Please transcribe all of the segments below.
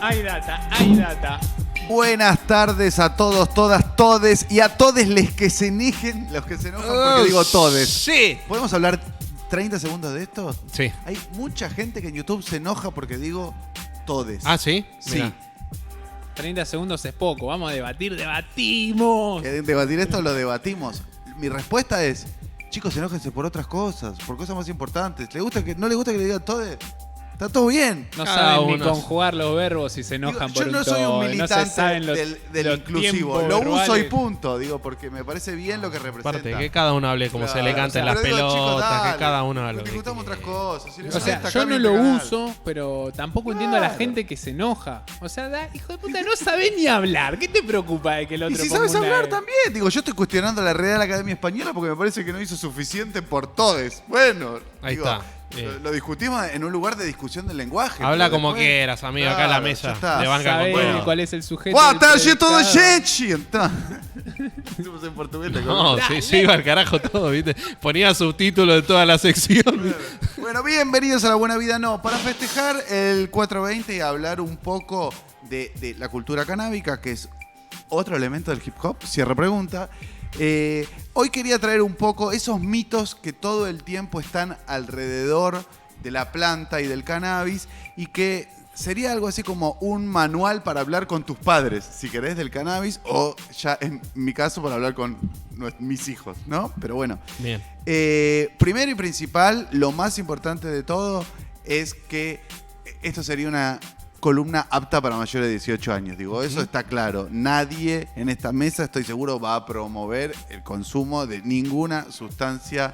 Hay data, hay data. Buenas tardes a todos, todas, todes y a todos los que se enojen porque digo todes. Sí. ¿Podemos hablar 30 segundos de esto? Sí. Hay mucha gente que en YouTube se enoja porque digo todes. ¿Ah, sí? Sí. Mirá. 30 segundos es poco. Vamos a debatir, debatimos. ¿Quieren debatir esto? Lo debatimos. Mi respuesta es, chicos, enójense por otras cosas, por cosas más importantes. ¿No les gusta que le digan todes? Está todo bien. No Cada saben ni uno. conjugar los verbos y se enojan Digo, por yo no un soy un todo, no se militante saben los, del los inclusivo. tiempos Lo uso y verbales. punto, digo, porque me parece bien lo que representa. Aparte, que cada uno hable como se le cante en las Pero digo, chicos, pelotas, dale, que cada uno haga lo que discutamos quiera. otras cosas. Si les O sea, molesta, yo no cambien lo de canal. uso, pero tampoco entiendo a la gente que se enoja. O sea, hijo de puta, no sabés ni hablar. ¿Qué te preocupa de que el otro Y si ponga sabes una- hablar también. Digo, yo estoy cuestionando la Real Academia Española porque me parece que no hizo suficiente por todes. Bueno, Ahí digo, está. Lo discutimos en un lugar de discusión del lenguaje. Habla pero como después- quieras, amigo, acá en la Claro, mesa. ya está. De banca ¿Sabés con todo. cuál es el sujeto? Boa del tarde, todo predicado? gente. Estamos en portugués. ¿te No, acordás? se iba al carajo todo, ¿viste? Ponía subtítulos de toda la sección. Bueno, bienvenidos a La Buena Vida No. Para festejar el 420 y hablar un poco de la cultura canábica, que es otro elemento del hip hop, cierre pregunta. Hoy quería traer un poco esos mitos que todo el tiempo están alrededor de la planta y del cannabis y que sería algo así como un manual para hablar con tus padres, si querés, del cannabis, o ya en mi caso para hablar con mis hijos, ¿no? Pero bueno. Bien. Primero y principal, lo más importante de todo es que esto sería una columna apta para mayores de 18 años. Digo, eso está claro. Nadie en esta mesa, estoy seguro, va a promover el consumo de ninguna sustancia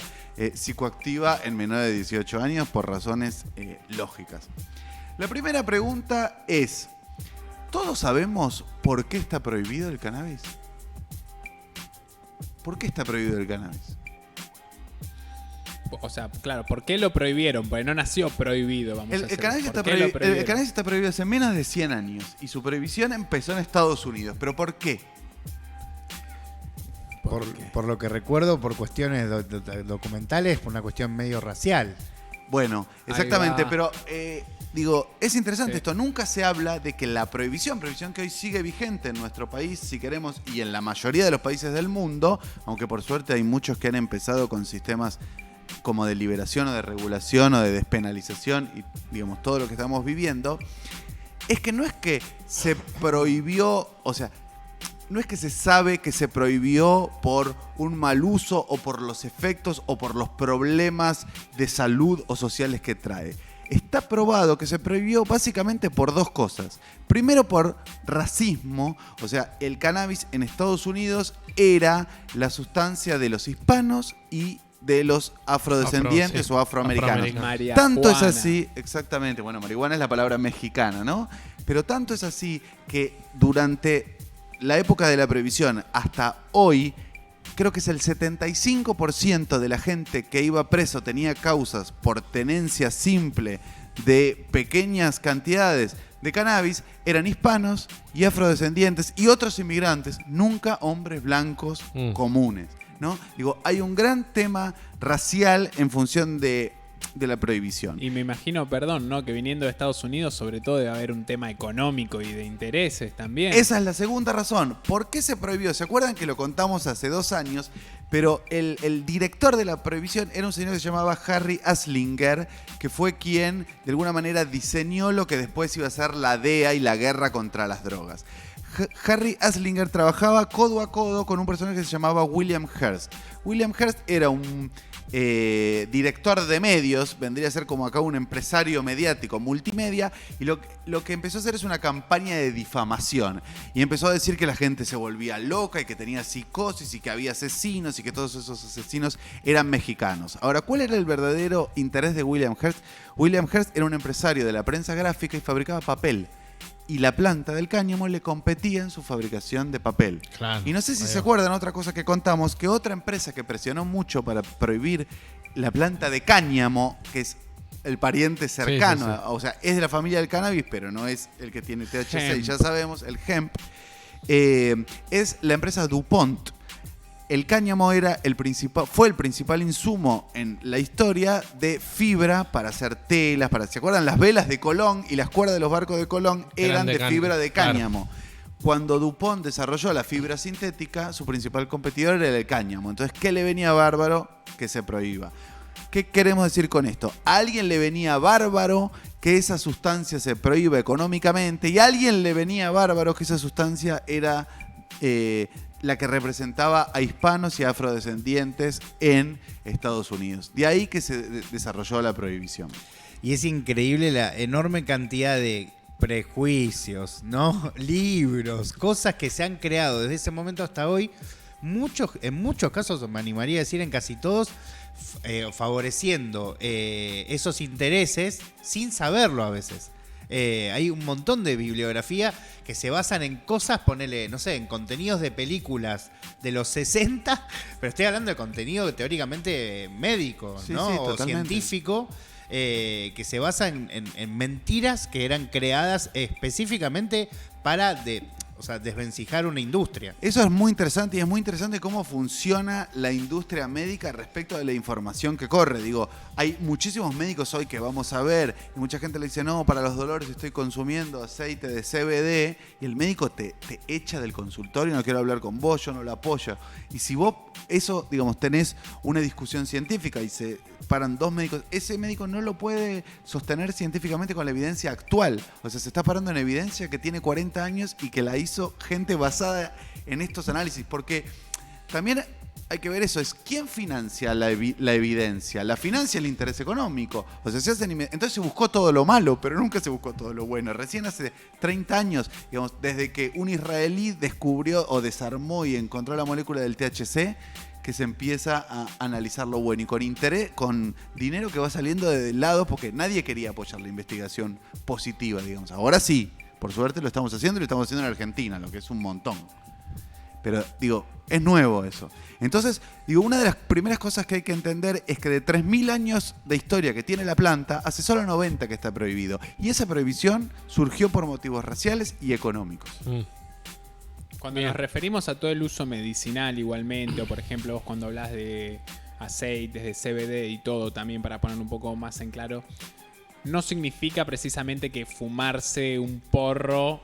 psicoactiva en menores de 18 años por razones lógicas. La primera pregunta es, ¿todos sabemos por qué está prohibido el cannabis? ¿Por qué está prohibido el cannabis? O sea, claro, ¿por qué lo prohibieron? Porque no nació prohibido, vamos a El decir. cannabis ¿Por está qué lo el prohibieron? cannabis está prohibido hace menos de 100 años y su prohibición empezó en Estados Unidos. ¿Pero por qué? Por lo que recuerdo, por cuestiones documentales, por una cuestión medio racial. Bueno, Ahí exactamente, va. pero digo, es interesante Sí. esto. Nunca se habla de que la prohibición que hoy sigue vigente en nuestro país, si queremos, y en la mayoría de los países del mundo, aunque por suerte hay muchos que han empezado con sistemas como de liberación o de regulación o de despenalización y digamos todo lo que estamos viviendo, es que no es que se prohibió, o sea, no es que se sabe que se prohibió por un mal uso o por los efectos o por los problemas de salud o sociales que trae. Está probado que se prohibió básicamente por dos cosas. Primero por racismo, o sea, el cannabis en Estados Unidos era la sustancia de los hispanos y de los afrodescendientes o afroamericanos. Marihuana. Tanto es así, exactamente, bueno, marihuana es la palabra mexicana, ¿no? Pero tanto es así que durante la época de la prohibición hasta hoy, creo que es el 75% de la gente que iba preso tenía causas por tenencia simple de pequeñas cantidades de cannabis, eran hispanos y afrodescendientes y otros inmigrantes, nunca hombres blancos comunes, ¿no? Digo, hay un gran tema racial en función de la prohibición. Y me imagino, perdón, ¿no? Que viniendo de Estados Unidos, sobre todo debe haber un tema económico y de intereses también. Esa es la segunda razón. ¿Por qué se prohibió? ¿Se acuerdan que lo contamos hace 2 años? Pero el director de la prohibición era un señor que se llamaba Harry Anslinger, que fue quien de alguna manera diseñó lo que después iba a ser la DEA y la guerra contra las drogas. Harry Anslinger trabajaba codo a codo con un personaje que se llamaba William Hearst. William Hearst era un director de medios, vendría a ser como acá un empresario mediático, multimedia, y lo que empezó a hacer es una campaña de difamación. Y empezó a decir que la gente se volvía loca y que tenía psicosis y que había asesinos y que todos esos asesinos eran mexicanos. Ahora, ¿cuál era el verdadero interés de William Hearst? William Hearst era un empresario de la prensa gráfica y fabricaba papel. Y la planta del cáñamo le competía en su fabricación de papel. Claro. Y no sé si se acuerdan, otra cosa que contamos, que otra empresa que presionó mucho para prohibir la planta de cáñamo, que es el pariente cercano, Sí, sí, sí. o sea, es de la familia del cannabis, pero no es el que tiene THC, Hemp. ya sabemos, el hemp, es la empresa DuPont. el cáñamo era fue el principal insumo en la historia de fibra para hacer telas, ¿se acuerdan? Las velas de Colón y las cuerdas de los barcos de Colón eran de fibra de cáñamo. Claro. Cuando DuPont desarrolló la fibra sintética, su principal competidor era el cáñamo. Entonces, ¿qué le venía bárbaro? Que se prohíba. ¿Qué queremos decir con esto? A alguien le venía bárbaro que esa sustancia se prohíba económicamente y a alguien le venía bárbaro que esa sustancia era la que representaba a hispanos y afrodescendientes en Estados Unidos. De ahí que se desarrolló la prohibición. Y es increíble la enorme cantidad de prejuicios, ¿no? Libros, cosas que se han creado desde ese momento hasta hoy. En muchos casos, me animaría a decir en casi todos, favoreciendo esos intereses sin saberlo a veces. Hay un montón de bibliografía que se basan en cosas, ponele, no sé, en contenidos de películas de los 60, pero estoy hablando de contenido teóricamente médico, sí, ¿no? Sí, o científico, que se basa en mentiras que eran creadas específicamente para desvencijar una industria. Eso es muy interesante y es muy interesante cómo funciona la industria médica respecto de la información que corre. Digo, hay muchísimos médicos hoy que vamos a ver y mucha gente le dice, no, para los dolores estoy consumiendo aceite de CBD y el médico te echa del consultorio, no quiero hablar con vos, yo no lo apoyo. Y si vos eso, digamos, tenés una discusión científica y se paran dos médicos, ese médico no lo puede sostener científicamente con la evidencia actual. O sea, se está parando en evidencia que tiene 40 años y que la hizo gente basada en estos análisis. Porque también hay que ver eso, es quién financia la evidencia. La financia el interés económico. O sea, entonces se buscó todo lo malo, pero nunca se buscó todo lo bueno. Recién hace 30 años, digamos, desde que un israelí descubrió o desarmó y encontró la molécula del THC, que se empieza a analizar lo bueno y con interés, con dinero que va saliendo de lados, porque nadie quería apoyar la investigación positiva, digamos. Ahora sí, por suerte lo estamos haciendo y lo estamos haciendo en Argentina, lo que es un montón. Pero, digo, es nuevo eso. Entonces, digo, una de las primeras cosas que hay que entender es que de 3.000 años de historia que tiene la planta, hace solo 90 que está prohibido. Y esa prohibición surgió por motivos raciales y económicos. Cuando nos referimos a todo el uso medicinal igualmente, o por ejemplo vos cuando hablas de aceites, de CBD y todo también, para poner un poco más en claro, no significa precisamente que fumarse un porro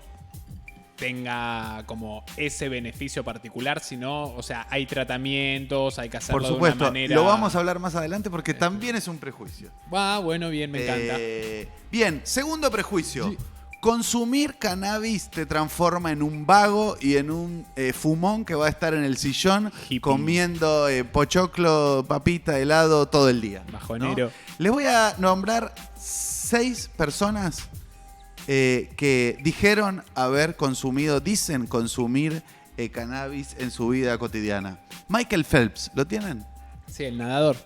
tenga como ese beneficio particular, sino, o sea, hay tratamientos, hay que hacerlo por supuesto, de una manera... lo vamos a hablar más adelante porque también es un prejuicio. Bueno, bien, me encanta. Bien, segundo prejuicio. Sí. Consumir cannabis te transforma en un vago y en un fumón que va a estar en el sillón hippie, comiendo pochoclo, papita, helado todo el día. Bajonero. ¿No? Les voy a nombrar 6 personas que dicen consumir cannabis en su vida cotidiana. Michael Phelps, ¿lo tienen? Sí, el nadador.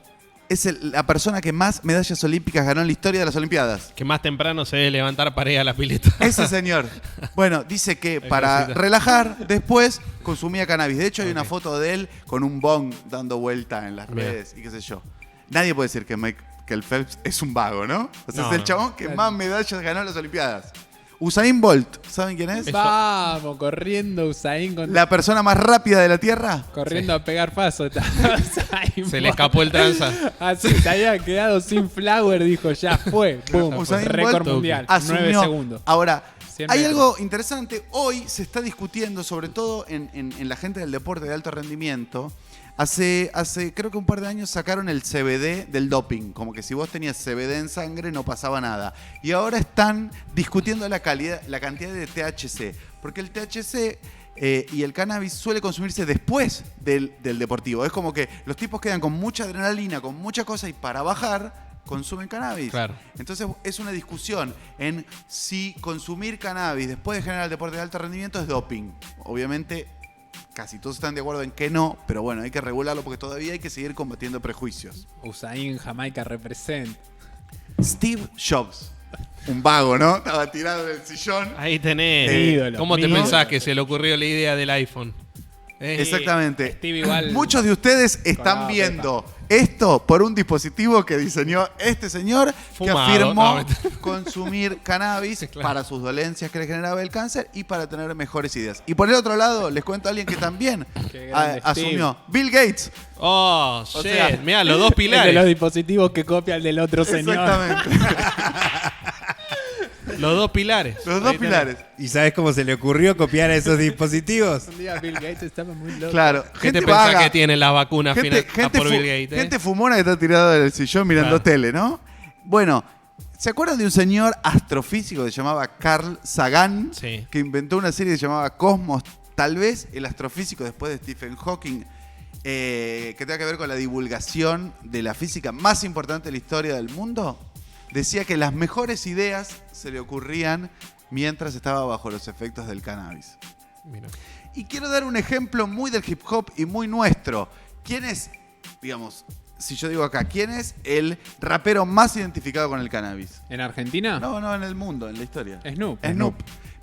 Es la persona que más medallas olímpicas ganó en la historia de las Olimpiadas. Que más temprano se debe levantar para ir a la pileta. Ese señor. Bueno, dice que para relajar después consumía cannabis. De hecho, hay una foto de él con un bong dando vuelta en las redes y qué sé yo. Nadie puede decir que Michael Phelps es un vago, ¿no? O sea, es el chabón que más medallas ganó en las Olimpiadas. Usain Bolt, ¿saben quién es? Vamos, corriendo Usain. La persona más rápida de la Tierra. Corriendo a pegar paso. Se le escapó el tranza. Así, se había quedado sin flower, dijo, ya fue. Pum, récord mundial, asumió. 9 segundos. Ahora, hay algo interesante. Hoy se está discutiendo, sobre todo en la gente del deporte de alto rendimiento. Hace creo que un par de años sacaron el CBD del doping, como que si vos tenías CBD en sangre no pasaba nada. Y ahora están discutiendo la cantidad de THC, porque el THC y el cannabis suele consumirse después del deportivo. Es como que los tipos quedan con mucha adrenalina, con mucha cosa y para bajar consumen cannabis. Claro. Entonces es una discusión en si consumir cannabis después de generar el deporte de alto rendimiento es doping. Obviamente casi todos están de acuerdo en que no, pero bueno, hay que regularlo porque todavía hay que seguir combatiendo prejuicios. Usain Jamaica represent. Steve Jobs. Un vago, ¿no? Estaba tirado en el sillón. Ahí tenés. Ídolo, ¿Cómo te pensás que se le ocurrió la idea del iPhone? Exactamente. Steve igual. Muchos de ustedes están viendo Esto por un dispositivo que diseñó este señor Fumado, que afirmó no, consumir cannabis Claro. para sus dolencias que le generaba el cáncer y para tener mejores ideas. Y por el otro lado, les cuento a alguien que también Qué grande, asumió. Bill Gates. Oh, shit. sea, Mirá, los dos El de pilares. los dispositivos que copia el del otro señor. Exactamente. Los dos pilares. Los dos Ahí tenés. pilares. ¿Y sabes cómo se le ocurrió copiar a esos dispositivos? Un día Bill Gates estaba muy loco. Claro. ¿Qué te Gente pensás vaga. que tienen las vacunas Gente, final por Bill Gates? gente fumona que está tirada del sillón mirando Claro. tele, ¿no? Bueno, ¿se acuerdan de un señor astrofísico que se llamaba Carl Sagan? Sí. Que inventó una serie que se llamaba Cosmos. Tal vez el astrofísico después de Stephen Hawking, que tenga que ver con la divulgación de la física más importante de la historia del mundo, decía que las mejores ideas se le ocurrían mientras estaba bajo los efectos del cannabis. Mira. Y quiero dar un ejemplo muy del hip hop y muy nuestro. ¿Quién es, digamos, si yo digo acá, quién es el rapero más identificado con el cannabis? ¿En Argentina? No, en el mundo, en la historia. Snoop. Snoop.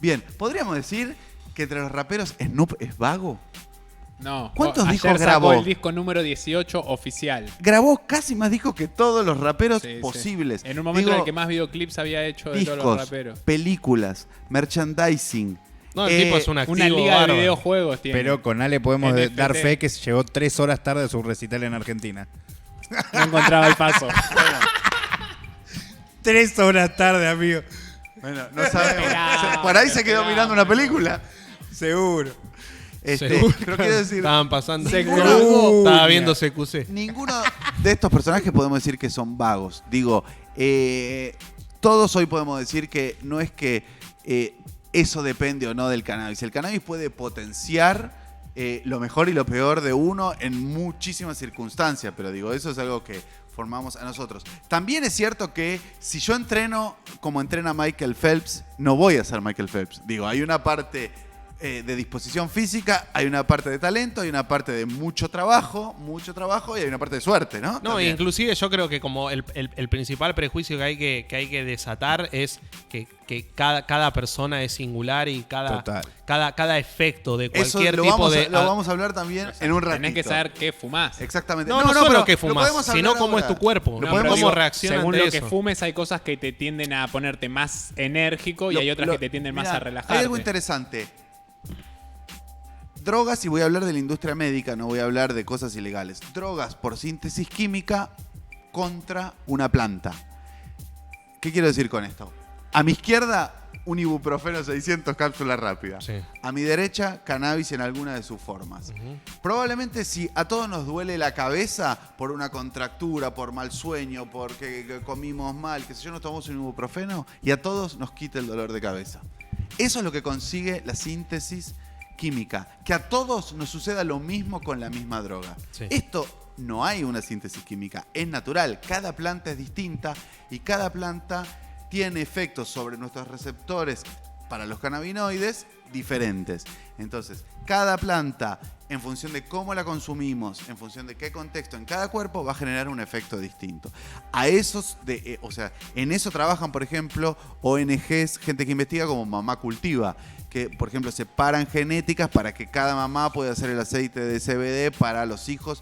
Bien, ¿podríamos decir que entre los raperos Snoop es vago? No. ¿Cuántos ayer discos sacó grabó? el disco número 18 oficial. Grabó casi más discos que todos los raperos Sí, sí. posibles. En un momento Digo, en el que más videoclips había hecho de todos los discos, raperos. películas, merchandising. No, el tipo es un activo Una liga de bárbaro. videojuegos tiene. Pero con Ale podemos NFT. dar fe que llegó 3 horas tarde a su recital en Argentina. No encontraba el paso. 3 horas tarde, amigo. Bueno, no sabemos. Esperá, Por ahí se quedó esperá. mirando una película. Seguro. Seguro. Pero quiero decir, Estaban pasando. Seguro. Estaba viendo CQC. ninguno de estos personajes podemos decir que son vagos. Digo, todos hoy podemos decir que no es que eso depende o no del cannabis. El cannabis puede potenciar lo mejor y lo peor de uno en muchísimas circunstancias, pero digo, eso es algo que formamos a nosotros. También es cierto que si yo entreno como entrena Michael Phelps, no voy a ser Michael Phelps. Digo, hay una parte de disposición física, hay una parte de talento, hay una parte de mucho trabajo y hay una parte de suerte, ¿no? No, También. inclusive yo creo que como el principal prejuicio que hay que desatar es que cada persona es singular y Total. cada efecto de Eso cualquier lo tipo vamos de... lo vamos a hablar también en un ratito. Tenés que saber qué fumás. Exactamente. No solo pero que lo fumás, podemos sino hablar cómo ahora. es tu cuerpo, Lo no, podemos- cómo digo, reacciona según ante lo que eso. fumes, hay cosas que te tienden a ponerte más enérgico y Lo- hay otras lo- que te tienden más mirá, a relajarte. Hay algo interesante. Drogas, y voy a hablar de la industria médica, no voy a hablar de cosas ilegales. Drogas por síntesis química contra una planta. ¿Qué quiero decir con esto? A mi izquierda, un ibuprofeno 600 cápsulas rápidas. Sí. A mi derecha, cannabis en alguna de sus formas. Probablemente si a todos nos duele la cabeza por una contractura, por mal sueño, porque comimos mal, que sé yo, nos tomamos un ibuprofeno y a todos nos quita el dolor de cabeza. Eso es lo que consigue la síntesis química, que a todos nos suceda lo mismo con la misma droga. Sí. Esto no hay una síntesis química, es natural, cada planta es distinta y cada planta tiene efectos sobre nuestros receptores para los cannabinoides diferentes. Entonces, cada planta, en función de cómo la consumimos, en función de qué contexto en cada cuerpo, va a generar un efecto distinto. A esos, o sea, en eso trabajan, por ejemplo, ONGs, gente que investiga como Mamá Cultiva, que, por ejemplo, separan genéticas para que cada mamá pueda hacer el aceite de CBD para los hijos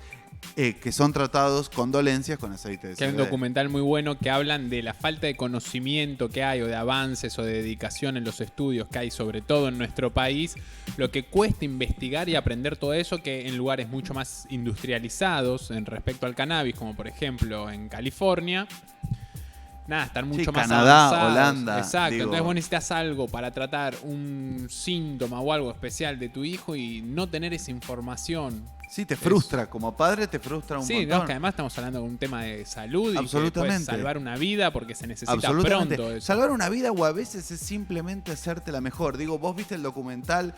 que son tratados con dolencias con aceite de Que hay un CBD. documental muy bueno que hablan de la falta de conocimiento que hay o de avances o de dedicación en los estudios que hay, sobre todo en nuestro país, lo que cuesta investigar y aprender todo eso que en lugares mucho más industrializados en respecto al cannabis, como por ejemplo en California, nada, están mucho más Canadá, avanzados. Holanda, Exacto, digo. entonces vos necesitas algo para tratar un síntoma o algo especial de tu hijo y no tener esa información. Sí, te frustra. Como padre te frustra un Sí, montón. no, que además estamos hablando de un tema de salud y que Absolutamente. puedes salvar una vida porque se necesita Absolutamente. pronto eso. Salvar una vida o a veces es simplemente hacértela mejor. Digo, vos viste el documental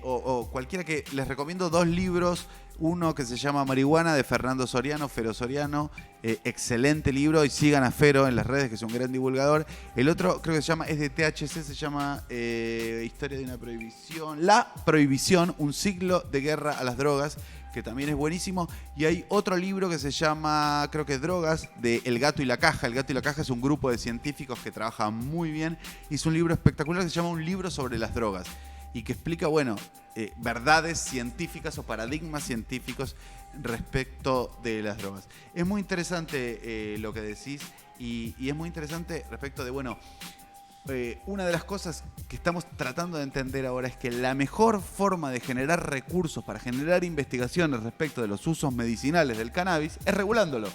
o cualquiera que... Les recomiendo 2 libros. Uno que se llama Marihuana de Fernando Soriano, Fero Soriano. Excelente libro y sigan a Fero en las redes, que es un gran divulgador. El otro creo que se llama, es de THC, se llama Historia de una prohibición. La prohibición, un siglo de guerra a las drogas, que también es buenísimo. Y hay otro libro que se llama, creo que Drogas, de El Gato y la Caja. El Gato y la Caja es un grupo de científicos que trabaja muy bien. Hizo un libro espectacular que se llama Un libro sobre las drogas. Y que explica, bueno, verdades científicas o paradigmas científicos respecto de las drogas. Es muy interesante lo que decís y es muy interesante respecto de, bueno, una de las cosas que estamos tratando de entender ahora es que la mejor forma de generar recursos para generar investigaciones respecto de los usos medicinales del cannabis es regulándolo.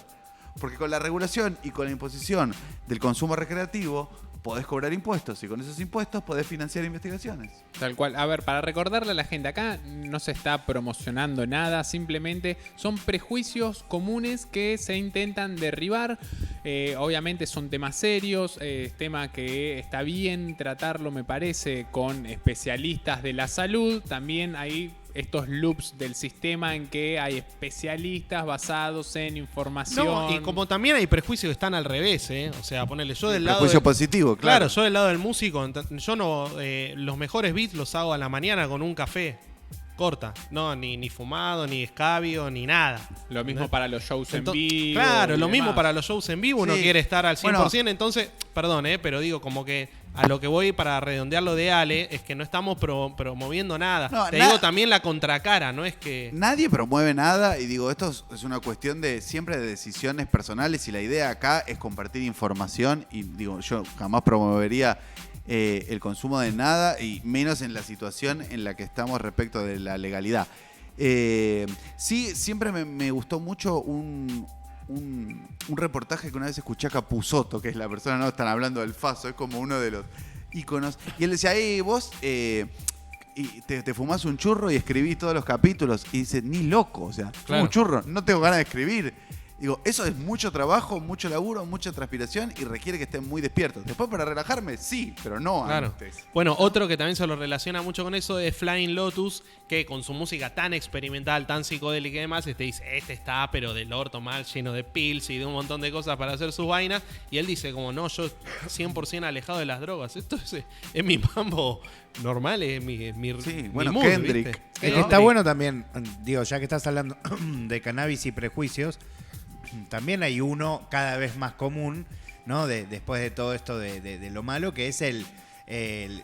Porque con la regulación y con la imposición del consumo recreativo podés cobrar impuestos y con esos impuestos podés financiar investigaciones. Tal cual. A ver, para recordarle a la gente, acá no se está promocionando nada, simplemente son prejuicios comunes que se intentan derribar. Obviamente son temas serios, tema que está bien tratarlo, me parece, con especialistas de la salud. También hay estos loops del sistema en que hay especialistas basados en información. No, y como también hay prejuicios que están al revés, ¿eh? O sea, ponele yo del lado. Prejuicio positivo, claro. Claro, yo del lado del músico, yo no. Los mejores beats los hago a la mañana con un café. Corta. No, ni fumado, ni escabio, ni nada. Lo mismo ¿no? para los shows en vivo. Claro, y lo mismo demás. para los shows en vivo. Uno Sí. quiere estar al 100%. Bueno. Entonces, perdón, pero digo, como que a lo que voy para redondear lo de Ale es que no estamos promoviendo nada. No, Te digo también la contracara, no es que. Nadie promueve nada y digo, esto es una cuestión de siempre de decisiones personales y la idea acá es compartir información y digo, yo jamás promovería el consumo de nada y menos en la situación en la que estamos respecto de la legalidad. Sí, siempre me gustó mucho un reportaje que una vez escuché a Capusotto, que es la persona, no están hablando del Faso, es como uno de los íconos. Y él decía, vos y te fumás un churro y escribís todos los capítulos. Y dice, ni loco, o sea, fumo Claro. un churro, no tengo ganas de escribir. Digo, eso es mucho trabajo, mucho laburo, mucha transpiración y requiere que estén muy despiertos. Después para relajarme, sí, pero no Claro. antes. Bueno, otro que también se lo relaciona mucho con eso es Flying Lotus, que con su música tan experimental, tan psicodélica y demás, dice, este está pero del orto mal, lleno de pills y de un montón de cosas para hacer sus vainas. Y él dice como, no, yo 100% alejado de las drogas. Esto es mi mambo normal, es mi Sí, bueno, mi mood, Kendrick. ¿viste? Es que ¿no? está bueno también, digo, ya que estás hablando de cannabis y prejuicios, también hay uno cada vez más común, ¿no? Después de todo esto de lo malo, que es el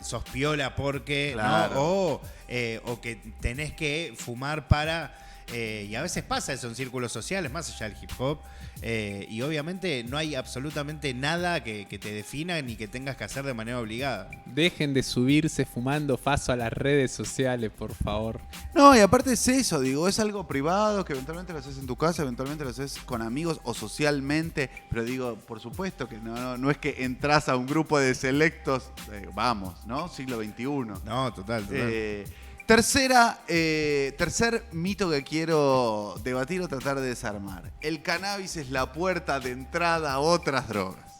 sos piola porque, Claro. ¿no? O que tenés que fumar para... y a veces pasa eso en círculos sociales, más allá del hip hop. Y obviamente no hay absolutamente nada que te defina ni que tengas que hacer de manera obligada. Dejen de subirse fumando Faso a las redes sociales, por favor. No, y aparte es eso, digo, es algo privado que eventualmente lo haces en tu casa, eventualmente lo haces con amigos o socialmente, pero digo, por supuesto que no es que entras a un grupo de selectos, vamos, ¿no? Siglo XXI. No, total. Tercer mito que quiero debatir o tratar de desarmar. El cannabis es la puerta de entrada a otras drogas.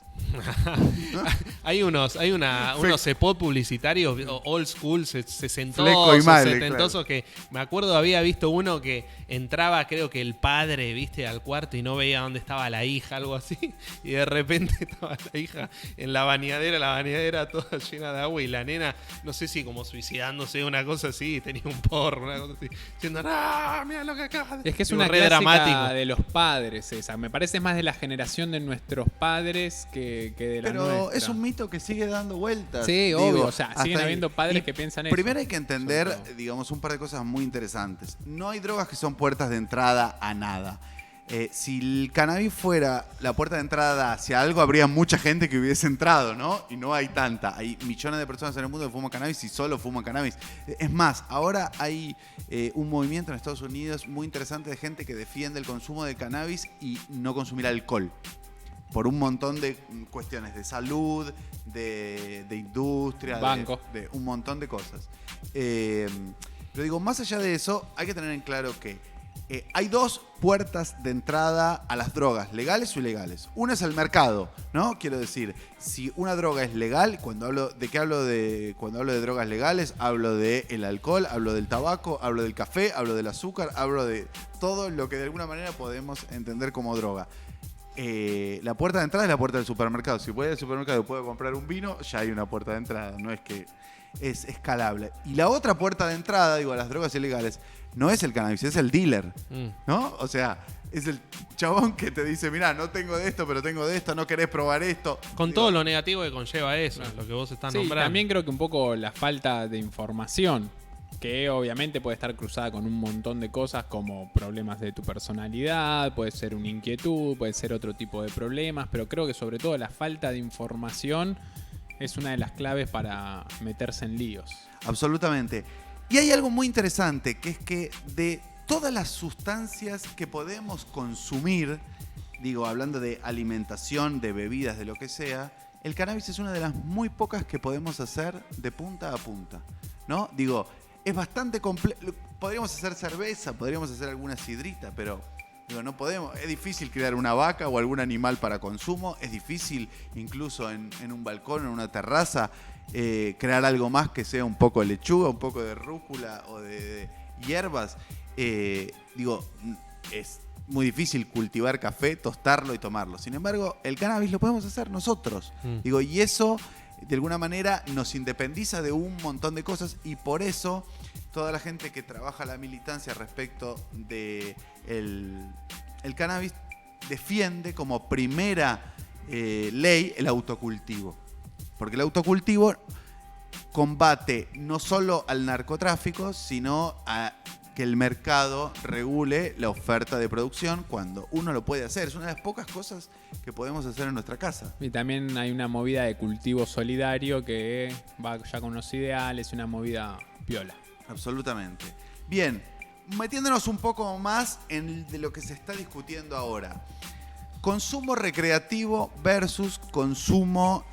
Hay unos spot publicitarios old school, Fleco sesentosos, y Male, setentosos, que me acuerdo había visto uno que entraba, creo que el padre, viste, al cuarto y no veía dónde estaba la hija, algo así, y de repente estaba la hija en la bañadera toda llena de agua y la nena, no sé si como suicidándose, una cosa así, tenía un porro, una cosa así, diciendo, ¡ah, mira lo que acaba de... Es que es Digo, una re clásica dramático. de los padres esa. Me parece más de la generación de nuestros padres que de la Pero nuestra. es un mito que sigue dando vueltas. Sí, obvio. O sea, siguen hasta habiendo ahí. padres Y que piensan eso. Primero hay que entender, sobre todo. digamos, un par de cosas muy interesantes. No hay drogas que son puertas de entrada a nada. Si el cannabis fuera la puerta de entrada hacia algo, habría mucha gente que hubiese entrado, ¿no? Y no hay tanta. Hay millones de personas en el mundo que fuman cannabis y solo fuman cannabis. Es más, ahora hay un movimiento en Estados Unidos muy interesante de gente que defiende el consumo de cannabis y no consumir alcohol. Por un montón de cuestiones de salud, de industria, Banco. de un montón de cosas. Pero digo, más allá de eso, hay que tener en claro que hay dos puertas de entrada a las drogas, legales o ilegales. Una es el mercado, ¿no? Quiero decir, si una droga es legal, cuando hablo de drogas legales, hablo del alcohol, hablo del tabaco, hablo del café, hablo del azúcar, hablo de todo lo que de alguna manera podemos entender como droga. La puerta de entrada es la puerta del supermercado. Si voy al supermercado y puedo comprar un vino, ya hay una puerta de entrada. No es que es escalable. Y la otra puerta de entrada, digo, a las drogas ilegales, no es el cannabis, es el dealer, ¿no? O sea, es el chabón que te dice, mirá, no tengo de esto, pero tengo de esto, no querés probar esto. Con Digo, todo lo negativo que conlleva eso, lo que vos estás Sí, nombrando. también creo que un poco la falta de información. que obviamente puede estar cruzada con un montón de cosas como problemas de tu personalidad, puede ser una inquietud, puede ser otro tipo de problemas, pero creo que sobre todo la falta de información es una de las claves para meterse en líos. Absolutamente. Y hay algo muy interesante, que es que de todas las sustancias que podemos consumir, digo, hablando de alimentación, de bebidas, de lo que sea, el cannabis es una de las muy pocas que podemos hacer de punta a punta, ¿no? Digo, es bastante complejo. Podríamos hacer cerveza, podríamos hacer alguna sidrita, pero digo, no podemos. Es difícil crear una vaca o algún animal para consumo. Es difícil, incluso en un balcón, en una terraza, crear algo más que sea un poco de lechuga, un poco de rúcula o de hierbas. Digo, es muy difícil cultivar café, tostarlo y tomarlo. Sin embargo, el cannabis lo podemos hacer nosotros. Digo, y eso de alguna manera nos independiza de un montón de cosas, y por eso toda la gente que trabaja la militancia respecto de el cannabis defiende como primera ley el autocultivo. Porque el autocultivo combate no solo al narcotráfico, sino a que el mercado regule la oferta de producción cuando uno lo puede hacer. Es una de las pocas cosas que podemos hacer en nuestra casa. Y también hay una movida de cultivo solidario que va ya con los ideales, una movida piola. Absolutamente. Bien, metiéndonos un poco más de lo que se está discutiendo ahora. Consumo recreativo versus consumo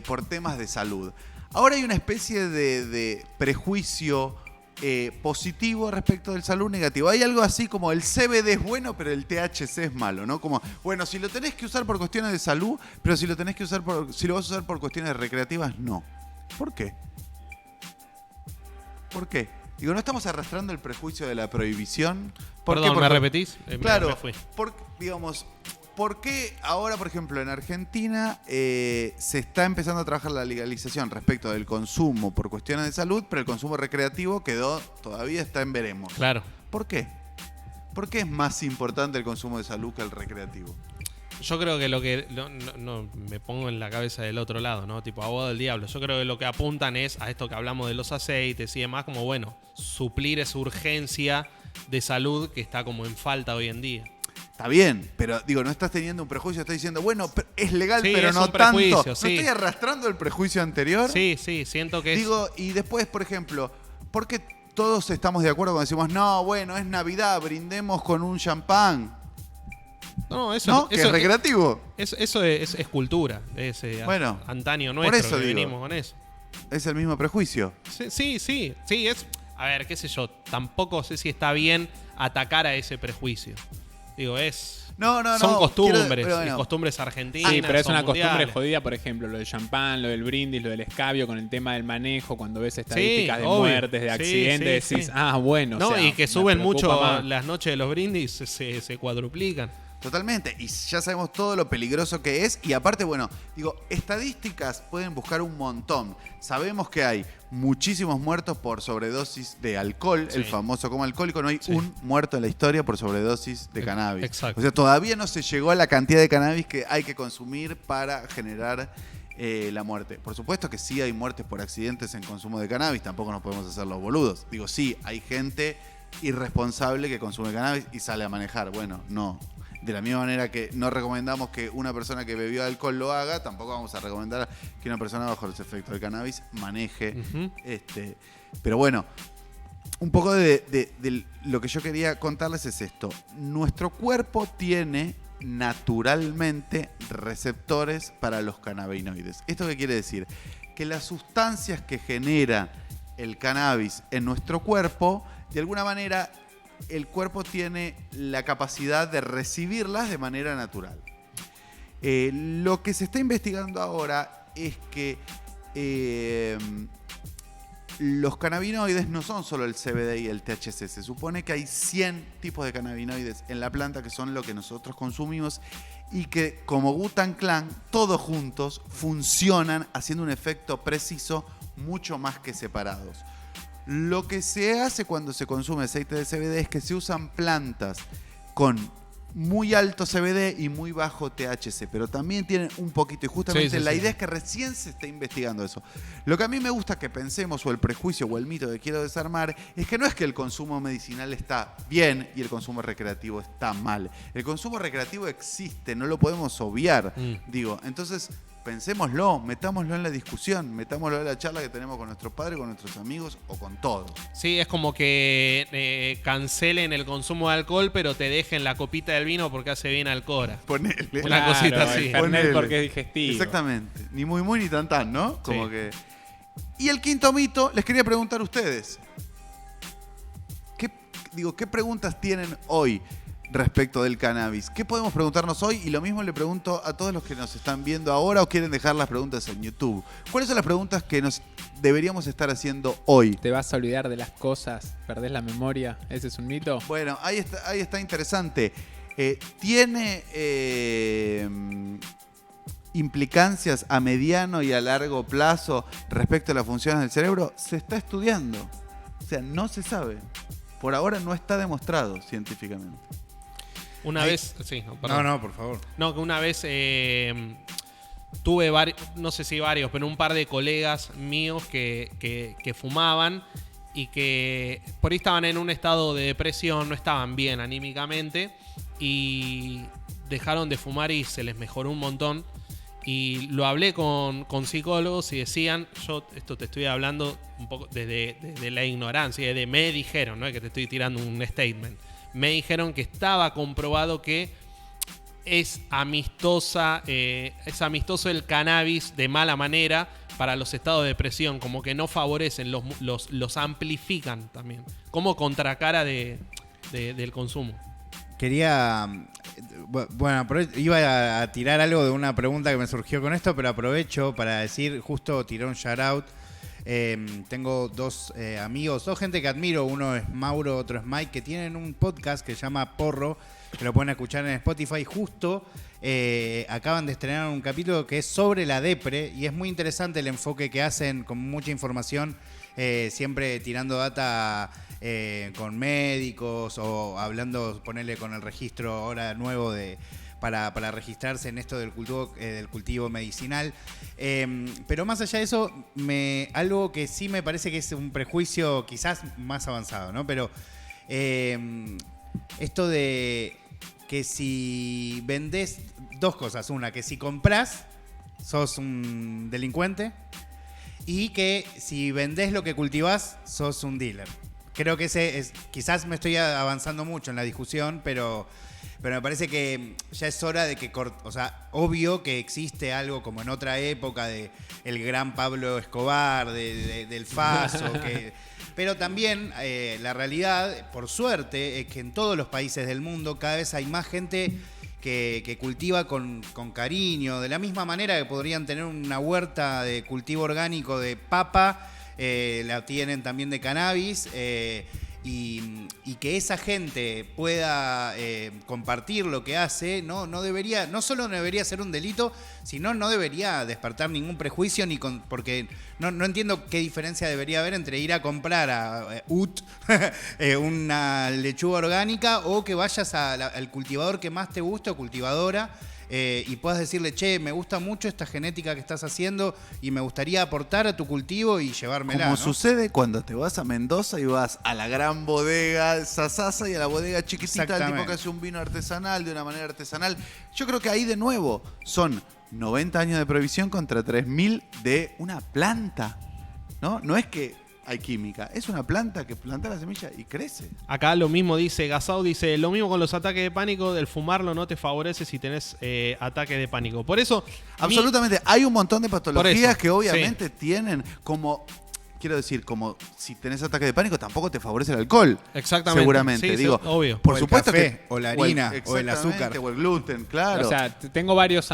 por temas de salud. Ahora hay una especie de prejuicio positivo respecto del salud, negativo. Hay algo así como el CBD es bueno, pero el THC es malo, ¿no? Como, bueno, si lo tenés que usar por cuestiones de salud, pero si lo tenés que usar si lo vas a usar por cuestiones recreativas, no. ¿Por qué? ¿Por qué? Digo, ¿no estamos arrastrando el prejuicio de la prohibición? Perdón, ¿me repetís? Claro, Me fui. digamos, ¿por qué ahora, por ejemplo, en Argentina se está empezando a trabajar la legalización respecto del consumo por cuestiones de salud, pero el consumo recreativo todavía está en veremos? Claro. ¿Por qué? ¿Por qué es más importante el consumo de salud que el recreativo? Yo creo que no, me pongo en la cabeza del otro lado, ¿no? Tipo abogado del diablo. Yo creo que lo que apuntan es a esto que hablamos de los aceites y demás, como bueno, suplir esa urgencia de salud que está como en falta hoy en día. Está bien, pero digo, no estás teniendo un prejuicio, estás diciendo, bueno, es legal, Sí, pero es no un prejuicio, tanto. sí. ¿No estoy arrastrando el prejuicio anterior? Sí, siento que Digo, y después, por ejemplo, ¿por qué todos estamos de acuerdo cuando decimos, no, bueno, es Navidad, brindemos con un champán? No, eso, ¿No? ¿Que eso es recreativo? Eso es cultura. Es Bueno, antaño por nuestro eso que digo. venimos con eso. Es el mismo prejuicio. Sí, es. A ver, qué sé yo. Tampoco sé si está bien atacar a ese prejuicio. Digo, No, son costumbres, pero bueno. y costumbres argentinas. Sí, pero es son una costumbre mundiales. jodida, por ejemplo, lo del champán, lo del brindis, lo del escabio, con el tema del manejo, cuando ves estadísticas de obvio. muertes, de Sí, accidentes, sí, decís, sí. bueno, No, o sea, y que me suben preocupa mucho más. las noches de los brindis, se cuadruplican. Totalmente, y ya sabemos todo lo peligroso que es, y aparte, bueno, digo, estadísticas pueden buscar un montón. Sabemos que hay muchísimos muertos por sobredosis de alcohol, Sí. el famoso coma alcohólico, no hay Sí. un muerto en la historia por sobredosis de cannabis. Exacto. O sea, todavía no se llegó a la cantidad de cannabis que hay que consumir para generar la muerte. Por supuesto que sí hay muertes por accidentes en consumo de cannabis, tampoco nos podemos hacer los boludos. Digo, sí, hay gente irresponsable que consume cannabis y sale a manejar. Bueno, no. De la misma manera que no recomendamos que una persona que bebió alcohol lo haga, tampoco vamos a recomendar que una persona bajo los efectos del cannabis maneje. Ujú. Pero bueno, un poco de lo que yo quería contarles es esto. Nuestro cuerpo tiene naturalmente receptores para los cannabinoides. ¿Esto qué quiere decir? Que las sustancias que genera el cannabis en nuestro cuerpo, de alguna manera, el cuerpo tiene la capacidad de recibirlas de manera natural. Lo que se está investigando ahora es que los cannabinoides no son solo el CBD y el THC. Se supone que hay 100 tipos de cannabinoides en la planta que son lo que nosotros consumimos y que, como Wu-Tang Clan, todos juntos funcionan haciendo un efecto preciso mucho más que separados. Lo que se hace cuando se consume aceite de CBD es que se usan plantas con muy alto CBD y muy bajo THC, pero también tienen un poquito, y justamente la idea es que recién se está investigando eso. Lo que a mí me gusta que pensemos, o el prejuicio o el mito que quiero desarmar, es que no es que el consumo medicinal está bien y el consumo recreativo está mal. El consumo recreativo existe, no lo podemos obviar, digo. Entonces, pensémoslo, metámoslo en la discusión, metámoslo en la charla que tenemos con nuestros padres, con nuestros amigos o con todos. Sí, es como que cancelen el consumo de alcohol, pero te dejen la copita del vino porque hace bien al cora. Ponele. Una cosita así. El Fernet Ponele. porque es digestivo. Exactamente. Ni muy ni tan, ¿no? Como Sí. que. Y el quinto mito, les quería preguntar a ustedes. ¿Qué preguntas tienen hoy respecto del cannabis? ¿Qué podemos preguntarnos hoy? Y lo mismo le pregunto a todos los que nos están viendo ahora o quieren dejar las preguntas en YouTube. ¿Cuáles son las preguntas que nos deberíamos estar haciendo hoy? ¿Te vas a olvidar de las cosas? ¿Perdés la memoria? ¿Ese es un mito? Bueno, ahí está interesante. ¿Tiene implicancias a mediano y a largo plazo respecto a las funciones del cerebro? Se está estudiando. O sea, no se sabe. Por ahora no está demostrado científicamente. Una vez. Sí, perdón. No, por favor. No, que una vez tuve varios, no sé si varios, pero un par de colegas míos que fumaban y que por ahí estaban en un estado de depresión, no estaban bien anímicamente y dejaron de fumar y se les mejoró un montón. Y lo hablé con psicólogos y decían, yo esto te estoy hablando un poco desde la ignorancia, me dijeron, no es que te estoy tirando un statement. Me dijeron que estaba comprobado que es amistoso el cannabis de mala manera para los estados de depresión, como que no favorecen, los amplifican también, como contracara del consumo. Quería. Bueno, iba a tirar algo de una pregunta que me surgió con esto, pero aprovecho para decir, justo tiré un shout out. Tengo dos amigos, dos gente que admiro. Uno es Mauro, otro es Mike, que tienen un podcast que se llama Porro, que lo pueden escuchar en Spotify. Justo acaban de estrenar un capítulo que es sobre la depre y es muy interesante el enfoque que hacen con mucha información, siempre tirando data con médicos o hablando, ponerle con el registro ahora nuevo para registrarse en esto del cultivo medicinal. Pero más allá de eso, algo que sí me parece que es un prejuicio quizás más avanzado, ¿no? Pero esto de que si vendés dos cosas. Una, que si comprás, sos un delincuente. Y que si vendés lo que cultivás, sos un dealer. Creo que quizás me estoy avanzando mucho en la discusión, pero me parece que ya es hora de que, o sea, obvio que existe algo como en otra época de el gran Pablo Escobar, del Faso, pero también la realidad, por suerte, es que en todos los países del mundo cada vez hay más gente que cultiva con cariño, de la misma manera que podrían tener una huerta de cultivo orgánico de papa, la tienen también de cannabis, y que esa gente pueda compartir lo que hace, no solo no debería ser un delito, sino no debería despertar ningún prejuicio, porque no entiendo qué diferencia debería haber entre ir a comprar a una lechuga orgánica o que vayas al cultivador que más te guste o cultivadora. Y puedas decirle, che, me gusta mucho esta genética que estás haciendo y me gustaría aportar a tu cultivo y llevármela. Como ¿no? sucede cuando te vas a Mendoza y vas a la gran bodega Sasasa y a la bodega chiquitita, el tipo que hace un vino artesanal de una manera artesanal. Yo creo que ahí de nuevo son 90 años de prohibición contra 3.000 de una planta. No es que hay química, es una planta que planta la semilla y crece. Acá lo mismo dice Gasau, dice lo mismo con los ataques de pánico, del fumarlo no te favorece si tenés ataque de pánico. Por eso... Absolutamente, hay un montón de patologías eso, que obviamente tienen como... Quiero decir, como si tenés ataque de pánico, tampoco te favorece el alcohol. Exactamente. Seguramente, Sí, digo. obvio. Por O el supuesto café, que. o la harina, o el exactamente, azúcar. o el gluten, claro. O sea, tengo varios.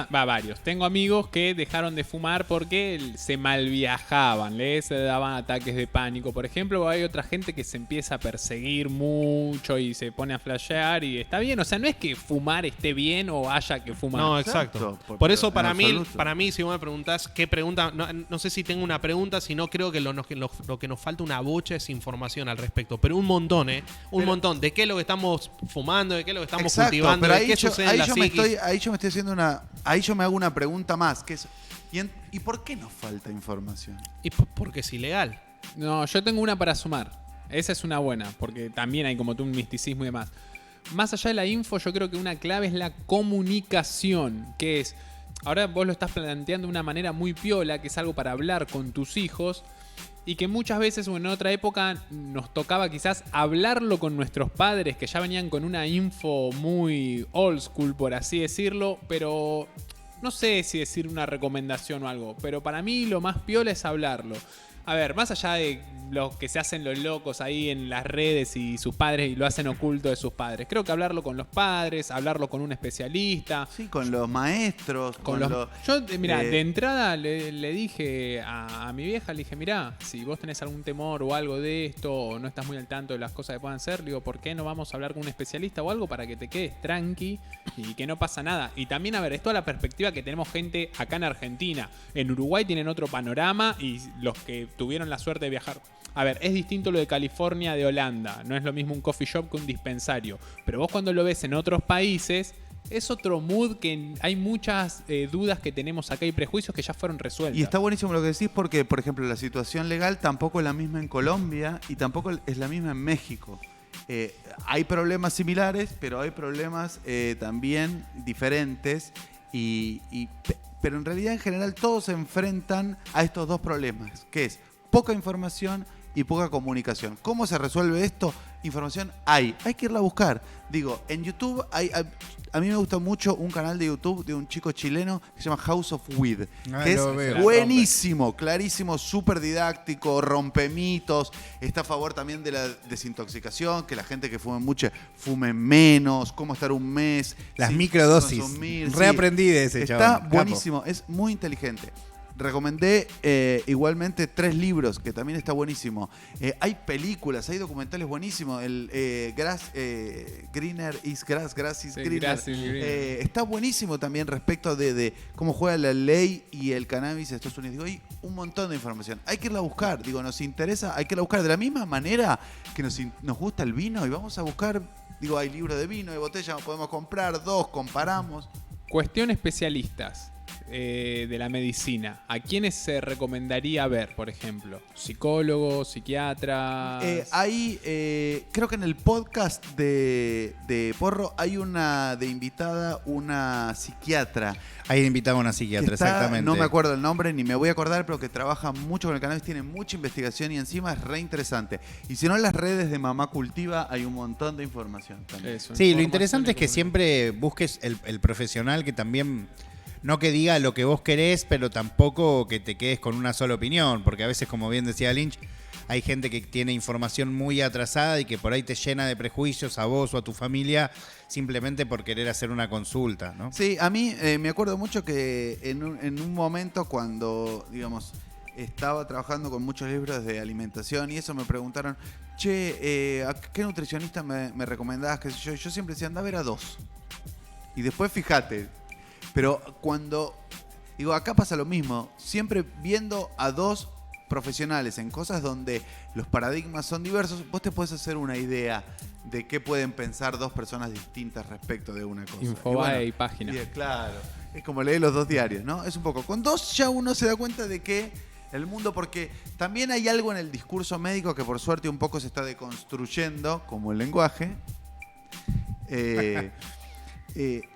Tengo amigos que dejaron de fumar porque se malviajaban, se daban ataques de pánico. Por ejemplo, o hay otra gente que se empieza a perseguir mucho y se pone a flashear y está bien. O sea, no es que fumar esté bien o haya que fumar. No, Exacto. Por eso En para absoluto. mí, si vos me preguntás qué pregunta, no sé si tengo una pregunta, sino creo que lo lo que nos falta una bocha es información al respecto. Pero un montón, ¿eh? Un montón. ¿De qué es lo que estamos fumando? ¿De qué es lo que estamos cultivando? Pero ¿De ahí qué yo, sucede en la psiquis? ahí yo me estoy haciendo ahí yo me hago una pregunta más, que es, ¿y por qué nos falta información? Y porque es ilegal. No, yo tengo una para sumar. Esa es una buena, porque también hay como tú un misticismo y demás. Más allá de la info, yo creo que una clave es la comunicación, que es, ahora vos lo estás planteando de una manera muy piola, que es algo para hablar con tus hijos, y que muchas veces o en otra época nos tocaba quizás hablarlo con nuestros padres, que ya venían con una info muy old school, por así decirlo, pero no sé si decir una recomendación o algo, pero para mí lo más piola es hablarlo. A ver, más allá de los que se hacen los locos ahí en las redes y sus padres y lo hacen oculto de sus padres. Creo que hablarlo con los padres, hablarlo con un especialista. Sí, con los maestros, Yo, mira, eh, de entrada le dije a mi vieja, le dije, mirá, si vos tenés algún temor o algo de esto, o no estás muy al tanto de las cosas que puedan ser, digo, ¿por qué no vamos a hablar con un especialista o algo para que te quedes tranqui y que no pasa nada? Y también, a ver, es toda la perspectiva que tenemos gente acá en Argentina. En Uruguay tienen otro panorama y los que tuvieron la suerte de viajar. A ver, es distinto lo de California de Holanda. No es lo mismo un coffee shop que un dispensario. Pero vos cuando lo ves en otros países, es otro mood que hay muchas dudas que tenemos acá y prejuicios que ya fueron resueltos. Y está buenísimo lo que decís porque, por ejemplo, la situación legal tampoco es la misma en Colombia y tampoco es la misma en México. Hay problemas similares, pero hay problemas también diferentes pero en realidad en general todos se enfrentan a estos dos problemas, que es poca información y poca comunicación. ¿Cómo se resuelve esto? Información hay que irla a buscar. Digo, en YouTube a mí me gusta mucho un canal de YouTube de un chico chileno que se llama House of Weed, que es buenísimo, clarísimo, súper didáctico, rompe mitos, está a favor también de la desintoxicación, que la gente que fume mucho fume menos, cómo estar un mes. Las sin microdosis. consumir, Reaprendí de ese chaval. Está buenísimo, es muy inteligente. Recomendé igualmente 3 libros, que también está buenísimo. Hay películas, hay documentales buenísimos. El Greener is Grass, Grass is Greener. Grass is greener. Está buenísimo también respecto de cómo juega la ley y el cannabis en Estados Unidos. Digo, hay un montón de información. Hay que irla a buscar. Digo, nos interesa, hay que irla a buscar. De la misma manera que nos gusta el vino y vamos a buscar, digo, hay libros de vino, de botella, podemos comprar 2, comparamos. Cuestión especialistas de la medicina. ¿A quiénes se recomendaría ver, por ejemplo? ¿Psicólogos, psiquiatras? Creo que en el podcast de Porro hay una de invitada, una psiquiatra. Ahí invitaba a una psiquiatra, exactamente. No me acuerdo el nombre ni me voy a acordar, pero que trabaja mucho con el cannabis, tiene mucha investigación y encima es re interesante. Y si no, en las redes de Mamá Cultiva hay un montón de información también. Eso, Sí, lo información interesante y es que comunicación. siempre busques el profesional que también, no que diga lo que vos querés, pero tampoco que te quedes con una sola opinión, porque a veces, como bien decía Lynch, hay gente que tiene información muy atrasada y que por ahí te llena de prejuicios a vos o a tu familia simplemente por querer hacer una consulta, ¿no? Sí, a mí me acuerdo mucho que en un momento cuando, digamos, estaba trabajando con muchos libros de alimentación y eso me preguntaron, che, ¿a qué nutricionista me recomendabas? Que yo siempre decía, anda a ver a 2. Y después fíjate. Pero digo, acá pasa lo mismo. Siempre viendo a 2 profesionales en cosas donde los paradigmas son diversos, vos te podés hacer una idea de qué pueden pensar 2 personas distintas respecto de una cosa. Infobae y página. Claro, es como leer los 2 diarios, ¿no? Es un poco. Con 2 ya uno se da cuenta de que el mundo, porque también hay algo en el discurso médico que por suerte un poco se está deconstruyendo, como el lenguaje.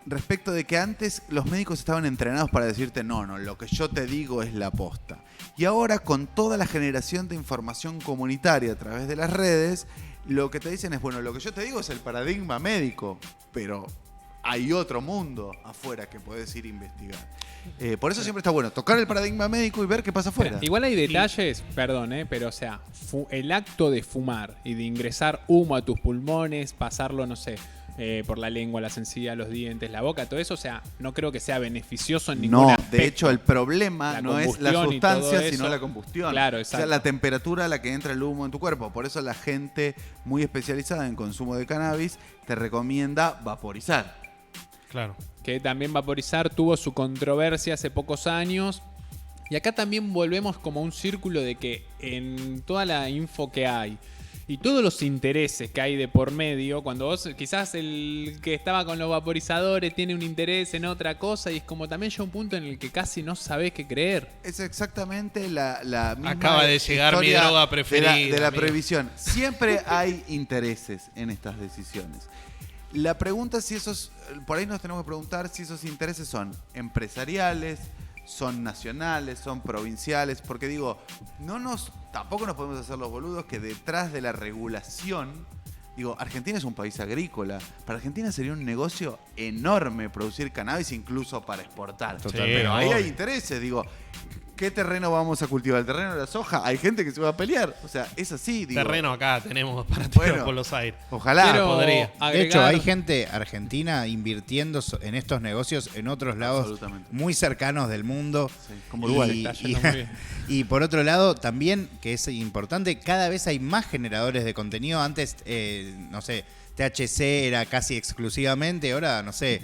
Respecto de que antes los médicos estaban entrenados para decirte no, lo que yo te digo es la posta. Y ahora con toda la generación de información comunitaria a través de las redes, lo que te dicen es, bueno, lo que yo te digo es el paradigma médico, pero hay otro mundo afuera que puedes ir a investigar. Por eso siempre está bueno tocar el paradigma médico y ver qué pasa afuera. Igual hay detalles, perdón, pero o sea, el acto de fumar y de ingresar humo a tus pulmones, pasarlo, no sé, por la lengua, las encías, los dientes, la boca, todo eso, o sea, no creo que sea beneficioso en ningún aspecto. De hecho, el problema La no es la combustión y todo sustancia, eso. sino la combustión. Claro, O exacto. sea, la temperatura a la que entra el humo en tu cuerpo. Por eso la gente muy especializada en consumo de cannabis te recomienda vaporizar. Claro. Que también vaporizar tuvo su controversia hace pocos años. Y acá también volvemos como a un círculo de que en toda la info que hay y todos los intereses que hay de por medio, cuando vos quizás el que estaba con los vaporizadores tiene un interés en otra cosa y es como también llega un punto en el que casi no sabés qué creer. Es exactamente la misma Acaba de llegar mi historia droga preferida, de la amigo. prohibición. Siempre hay intereses en estas decisiones. La pregunta es si esos, por ahí nos tenemos que preguntar si esos intereses son empresariales, son nacionales, son provinciales, porque digo, tampoco nos podemos hacer los boludos que detrás de la regulación, digo, Argentina es un país agrícola, para Argentina sería un negocio enorme producir cannabis incluso para exportar. Totalmente. Pero ahí obvio. hay intereses, digo, ¿qué terreno vamos a cultivar? ¿El terreno de la soja? Hay gente que se va a pelear, o sea, es así, digo. Terreno acá tenemos para tirar Bueno, por los aires. Ojalá. Quiero podría. De hecho, agregar- hay gente argentina invirtiendo en estos negocios en otros lados Absolutamente. muy cercanos del mundo. Sí, como Uruguay. Está yendo muy bien. Y por otro lado, también, que es importante, cada vez hay más generadores de contenido. Antes, no sé, THC era casi exclusivamente, ahora, no sé,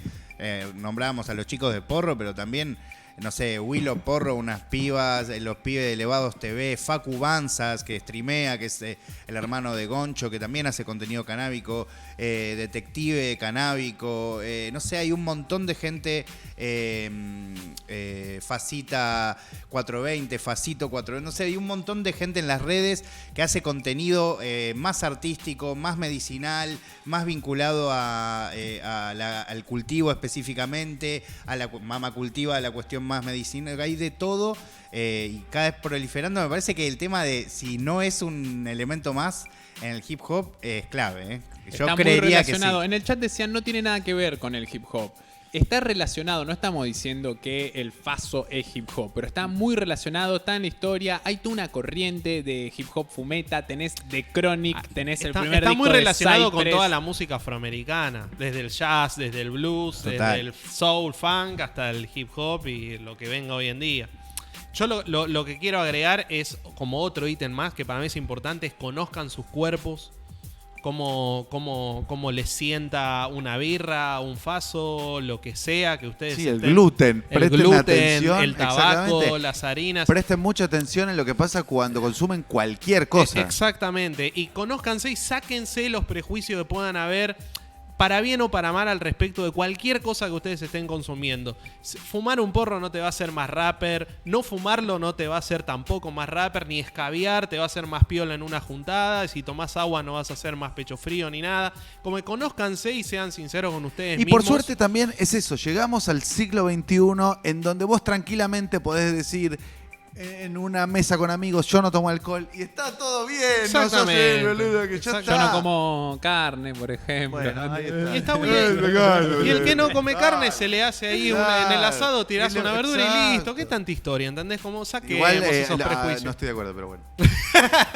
nombrábamos a los chicos de Porro, pero también, no sé, Willow Porro, unas pibas, los pibes de Elevados TV, Facu Banzas, que streamea, que es el hermano de Goncho, que también hace contenido canábico, Detective canábico, no sé, hay un montón de gente, Facita 420, Facito 420, no sé, hay un montón de gente en las redes que hace contenido más artístico, más medicinal, más vinculado al cultivo específicamente, a la mamacultiva, a la cuestión más medicinal, hay de todo y cada vez proliferando. Me parece que el tema de si no es un elemento más en el hip hop es clave. Yo Está muy creería que sí. relacionado. En el chat decían no tiene nada que ver con el hip hop. Está relacionado, no estamos diciendo que el faso es hip hop, pero está muy relacionado, está en la historia. Hay toda una corriente de hip hop fumeta, tenés The Chronic, tenés el primer Está disco muy de relacionado con Cypress. toda la música afroamericana, desde el jazz, desde el blues, Total. desde el soul, funk, hasta el hip hop y lo que venga hoy en día. Yo lo que quiero agregar es, como otro ítem más, que para mí es importante, es conozcan sus cuerpos, cómo les sienta una birra, un faso, lo que sea que ustedes Sí, el estén- gluten. el Presten gluten, atención, el tabaco, exactamente. las harinas. Presten mucha atención en lo que pasa cuando consumen cualquier cosa. Exactamente. Y conózcanse y sáquense los prejuicios que puedan haber, para bien o para mal, al respecto de cualquier cosa que ustedes estén consumiendo. Fumar un porro no te va a hacer más rapper, no fumarlo no te va a hacer tampoco más rapper, ni escabiar te va a hacer más piola en una juntada, y si tomás agua no vas a hacer más pecho frío ni nada. Como que conózcanse y sean sinceros con ustedes Y mismos. por suerte también es eso, llegamos al siglo XXI en donde vos tranquilamente podés decir en una mesa con amigos, yo no tomo alcohol y está todo bien, no sos Exactamente. el boludo que ya Exacto. está. Yo no como carne, por ejemplo. Bueno, ahí está. Y está bien. Y el que no come carne se le hace ahí en el asado, tirás una verdura y listo. ¿Qué tanta historia? ¿Entendés? Como saquemos Igual esos prejuicios. no estoy de acuerdo, pero bueno.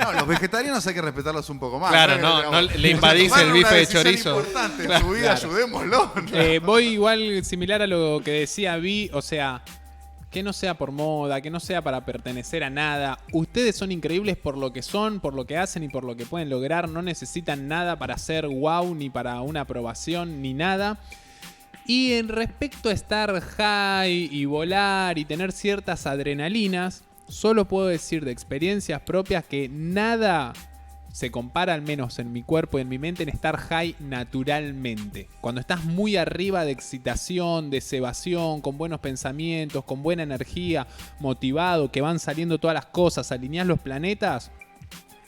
No, los vegetarianos hay que respetarlos un poco más. Claro, que no, digamos, no le invadís tomaron el bife una de decisión chorizo. importante en su vida, ayudémoslo. Voy igual similar a lo que decía Vi, o sea, que no sea por moda, que no sea para pertenecer a nada. Ustedes son increíbles por lo que son, por lo que hacen y por lo que pueden lograr. No necesitan nada para ser wow, ni para una aprobación, ni nada. Y en respecto a estar high y volar y tener ciertas adrenalinas, solo puedo decir de experiencias propias que nada se compara, al menos en mi cuerpo y en mi mente, en estar high naturalmente. Cuando estás muy arriba de excitación, de cebación, con buenos pensamientos, con buena energía, motivado, que van saliendo todas las cosas, alineás los planetas,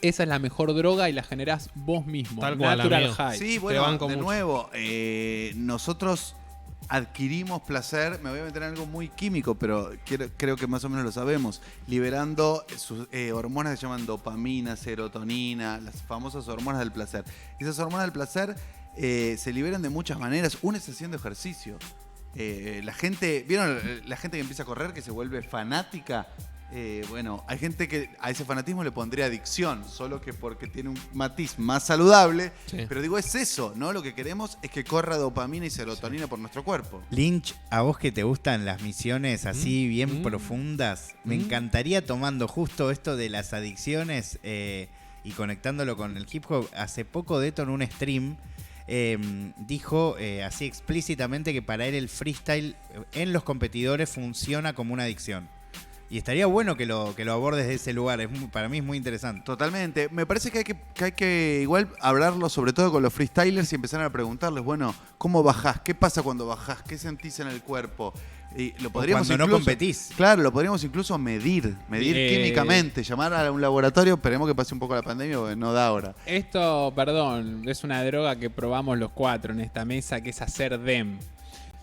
esa es la mejor droga y la generás vos mismo. Tal cual, Natural amigo. high. Sí, Te bueno, banco de mucho. nuevo, nosotros adquirimos placer, me voy a meter en algo muy químico, pero creo que más o menos lo sabemos, liberando sus hormonas que se llaman dopamina, serotonina, las famosas hormonas del placer. Esas hormonas del placer se liberan de muchas maneras. Una es haciendo ejercicio. La gente, ¿vieron la gente que empieza a correr, que se vuelve fanática? Bueno, hay gente que a ese fanatismo le pondría adicción, solo que porque tiene un matiz más saludable. Sí. Pero digo, es eso, ¿no? Lo que queremos es que corra dopamina y serotonina por nuestro cuerpo. Lynch, a vos que te gustan las misiones así bien profundas, me encantaría, tomando justo esto de las adicciones y conectándolo con el hip hop. Hace poco Deto en un stream dijo así explícitamente que para él el freestyle en los competidores funciona como una adicción. Y estaría bueno que lo abordes de ese lugar. Para mí es muy interesante. Totalmente. Me parece que hay que igual hablarlo, sobre todo con los freestylers, y empezar a preguntarles, bueno, ¿cómo bajás? ¿Qué pasa cuando bajás? ¿Qué sentís en el cuerpo? Y lo podríamos cuando no competís. Claro, lo podríamos incluso medir químicamente, llamar a un laboratorio. Esperemos que pase un poco la pandemia, porque no da ahora. Esto, perdón, es una droga que probamos los 4 en esta mesa, que es hacer DEM.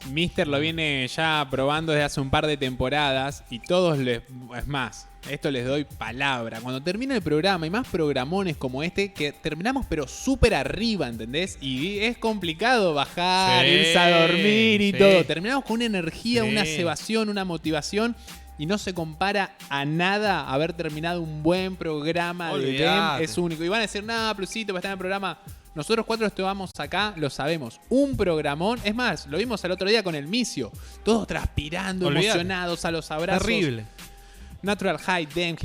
Mister lo viene ya probando desde hace un par de temporadas y todos es más, esto les doy palabra. Cuando termina el programa y más programones como este, que terminamos pero súper arriba, ¿entendés? Y es complicado bajar, irse a dormir y todo. Terminamos con una energía, una cebación, una motivación. Y no se compara a nada haber terminado un buen programa de DEM. Es único. Y van a decir, nada, Plusito, para estar en el programa. Nosotros 4 estuvamos acá, lo sabemos. Un programón. Es más, lo vimos el otro día con el Micio. Todos transpirando, emocionados a los abrazos. Terrible. Natural High, DEM,